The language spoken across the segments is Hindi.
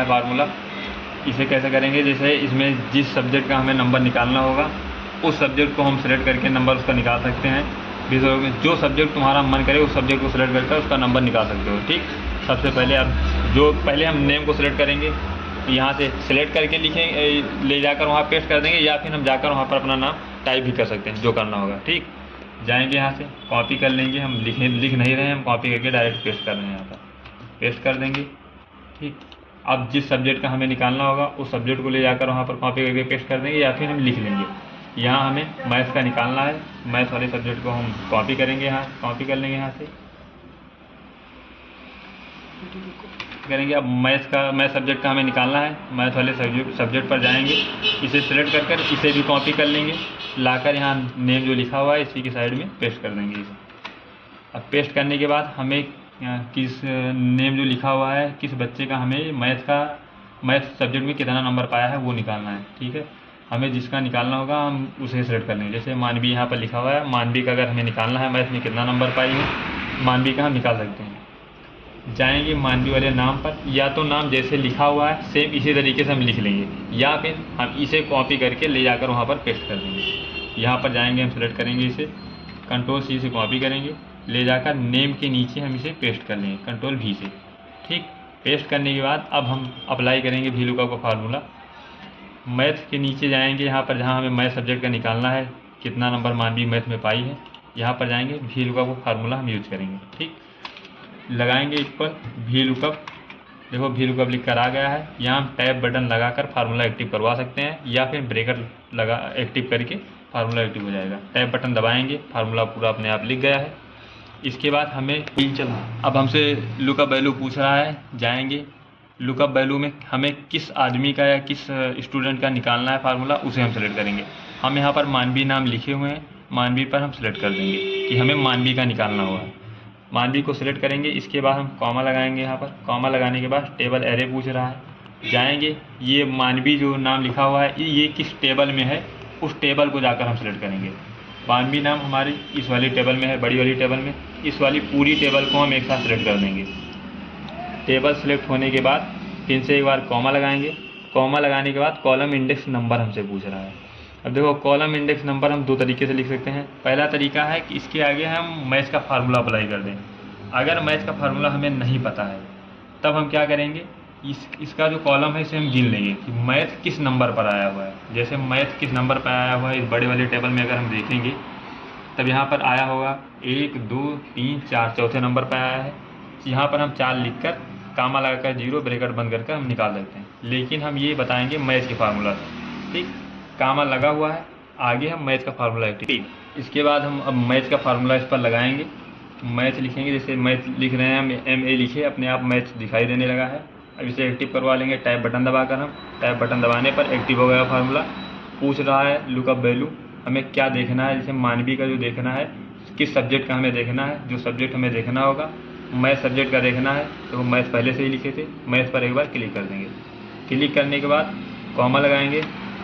है फार्मूला। इसे कैसे करेंगे, जैसे इसमें जिस सब्जेक्ट का हमें नंबर निकालना होगा उस सब्जेक्ट को हम सेलेक्ट करके नंबर उसका निकाल सकते हैं। जो सब्जेक्ट तुम्हारा मन करे उस सब्जेक्ट को सिलेक्ट करके उसका नंबर निकाल सकते हो। ठीक, सबसे पहले अब जो पहले हम नेम को सिलेक्ट करेंगे, यहाँ से सिलेक्ट करके लिखेंगे, ले जाकर वहाँ पेस्ट कर देंगे, या फिर हम जाकर वहाँ पर अपना नाम टाइप भी कर सकते हैं जो करना होगा। ठीक, जाएंगे यहाँ से कॉपी कर लेंगे, हम लिख नहीं रहे हैं, हम कॉपी करके डायरेक्ट पेस्ट कर रहे हैं, यहाँ पर पेस्ट कर देंगे। ठीक, अब जिस सब्जेक्ट का हमें निकालना होगा उस सब्जेक्ट को ले जाकर वहाँ पर कॉपी करके पेस्ट कर देंगे, या फिर हम लिख लेंगे। यहाँ हमें मैथ्स का निकालना है, मैथ्स वाले सब्जेक्ट को हम कॉपी करेंगे, यहाँ कॉपी कर लेंगे, यहाँ से करेंगे। अब मैथ सब्जेक्ट का हमें निकालना है, मैथ वाले सब्जेक्ट पर जाएंगे, इसे सिलेक्ट कर इसे भी कॉपी कर लेंगे, लाकर यहाँ नेम जो लिखा हुआ है इसी की साइड में पेस्ट कर देंगे इसे। अब पेस्ट करने के बाद हमें किस नेम जो लिखा हुआ है, किस बच्चे का हमें मैथ सब्जेक्ट में कितना नंबर पाया है वो निकालना है। ठीक है, हमें जिसका निकालना होगा हम उसे सेलेक्ट कर लेंगे। जैसे मानवी यहाँ पर लिखा हुआ है, मानवी का अगर हमें निकालना है मैथ में कितना नंबर पाई है, मानवी का हम निकाल सकते हैं। जाएंगे मानवी वाले नाम पर, या तो नाम जैसे लिखा हुआ है सेम इसी तरीके से हम लिख लेंगे, या फिर हम इसे कॉपी करके ले जाकर वहाँ पर पेस्ट कर देंगे। यहाँ पर जाएंगे, हम सेलेक्ट करेंगे इसे, कंट्रोल सी से कॉपी करेंगे, ले जाकर नेम के नीचे हम इसे पेस्ट कर लेंगे कंट्रोल V से। ठीक, पेस्ट करने के बाद अब हम अप्लाई करेंगे VLOOKUP का फार्मूला। मैथ के नीचे जाएंगे, यहाँ पर जहाँ हमें मैथ सब्जेक्ट का निकालना है, कितना नंबर मानवी मैथ में पाई है, यहाँ पर जाएंगे VLOOKUP का फार्मूला हम यूज करेंगे। ठीक, लगाएंगे इक्वल VLOOKUP, देखो VLOOKUP लिख कर आ गया है। यहाँ हम टैब बटन लगाकर फार्मूला एक्टिव करवा सकते हैं, या फिर ब्रैकेट लगा एक्टिव करके फार्मूला एक्टिव हो जाएगा। टैब बटन दबाएंगे, फार्मूला पूरा अपने आप लिख गया है। इसके बाद हमें अब हमसे लुकअप वैल्यू पूछ रहा है, जाएंगे लुकअप वैल्यू में हमें किस आदमी का या किस स्टूडेंट का निकालना है फार्मूला, उसे हम सेलेक्ट करेंगे। हम यहाँ पर मानवी नाम लिखे हुए हैं, मानवी पर हम सेलेक्ट कर देंगे कि हमें मानवी का निकालना हुआ है, मानवी को सिलेक्ट करेंगे। इसके बाद हम कॉमा लगाएंगे, यहाँ पर कॉमा लगाने के बाद टेबल एरे पूछ रहा है, जाएंगे ये मानवी जो नाम लिखा हुआ है ये किस टेबल में है, उस टेबल को जाकर हम सेलेक्ट करेंगे। मानवी नाम हमारी इस वाली टेबल में है, बड़ी वाली टेबल में, इस वाली पूरी टेबल को हम एक साथ सेलेक्ट कर देंगे। टेबल सेलेक्ट होने के बाद फिर से एक बार कॉमा लगाएंगे, कॉमा लगाने के बाद कॉलम इंडेक्स नंबर हमसे पूछ रहा है। अब देखो कॉलम इंडेक्स नंबर हम दो तरीके से लिख सकते हैं। पहला तरीका है कि इसके आगे हम मैथ्स का फार्मूला अप्लाई कर दें। अगर मैथ्स का फार्मूला हमें नहीं पता है तब हम क्या करेंगे, इसका जो कॉलम है इसे हम गिन लेंगे कि मैथ किस नंबर पर आया हुआ है। जैसे मैथ किस नंबर पर आया हुआ है, इस बड़े वाले टेबल में अगर हम देखेंगे तब यहाँ पर आया होगा 1 2 3 4, चौथे नंबर पर आया है। यहाँ पर हम 4 लिख कर कामा लगाकर 0 ब्रैकेट बंद करके हम निकाल सकते हैं, लेकिन हम ये बताएंगे मैथ्स के फार्मूला से। ठीक, कामा लगा हुआ है, आगे हम मैथ्स का फार्मूला एक्टिव। इसके बाद हम अब मैथ्स का फार्मूला इस पर लगाएंगे, मैथ लिखेंगे, जैसे मैथ लिख रहे हैं हम MA लिखे, अपने आप मैथ्स दिखाई देने लगा है। अब इसे एक्टिव करवा लेंगे टैब बटन दबाकर, हम टैब बटन दबाने पर एक्टिव हो गया फार्मूला। पूछ रहा है लुकअप वैल्यू हमें क्या देखना है, जैसे मानवी का जो देखना है, किस सब्जेक्ट का हमें देखना है, जो सब्जेक्ट हमें देखना होगा मैथ सब्जेक्ट का देखना है, तो मैथ पहले से ही लिखे थे, मैथ पर एक बार क्लिक कर देंगे। क्लिक करने के बाद कॉमा लगाएंगे।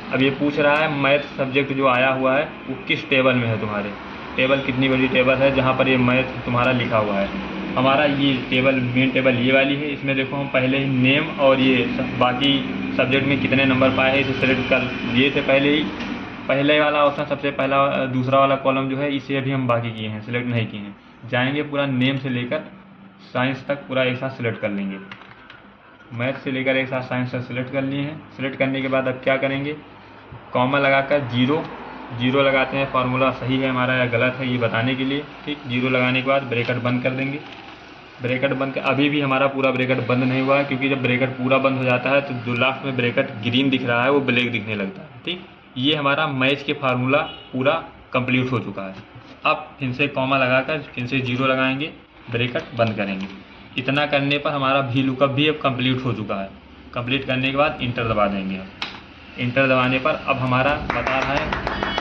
अब ये पूछ रहा है मैथ सब्जेक्ट जो आया हुआ है वो किस टेबल में है, तुम्हारे टेबल कितनी बड़ी टेबल है जहाँ पर ये मैथ तुम्हारा लिखा हुआ है। हमारा ये टेबल मेन टेबल ये वाली है, इसमें देखो हम पहले ही नेम और ये बाकी सब्जेक्ट में कितने नंबर पाए हैं इसे सेलेक्ट कर लिए थे पहले ही। पहले वाला ऑप्शन सबसे पहला, दूसरा वाला कॉलम जो है इसे अभी हम बाकी किए हैं, सिलेक्ट नहीं किए हैं। जाएंगे पूरा नेम से लेकर साइंस तक पूरा एक साथ सिलेक्ट कर लेंगे, मैथ से लेकर एक साथ साइंस तक सिलेक्ट कर लिए हैं। सिलेक्ट करने के बाद अब क्या करेंगे, कॉमा लगाकर 0 लगाते हैं, फार्मूला सही है हमारा या गलत है ये बताने के लिए। ठीक, 0 लगाने के बाद ब्रैकेट बंद कर देंगे। ब्रैकेट बंद कर, अभी भी हमारा पूरा ब्रैकेट बंद नहीं हुआ है, क्योंकि जब ब्रैकेट पूरा बंद हो जाता है तो जो लास्ट में ब्रैकेट ग्रीन दिख रहा है वो ब्लैक दिखने लगता है। ठीक, ये हमारा मैथ्स के फार्मूला पूरा कंप्लीट हो चुका है। अब फिर से कॉमा लगाकर फिर से 0 लगाएंगे, ब्रैकेट बंद करेंगे। इतना करने पर हमारा VLOOKUP भी अब कंप्लीट हो चुका है। कंप्लीट करने के बाद इंटर दबा देंगे। इंटर दबाने पर अब हमारा बता रहा है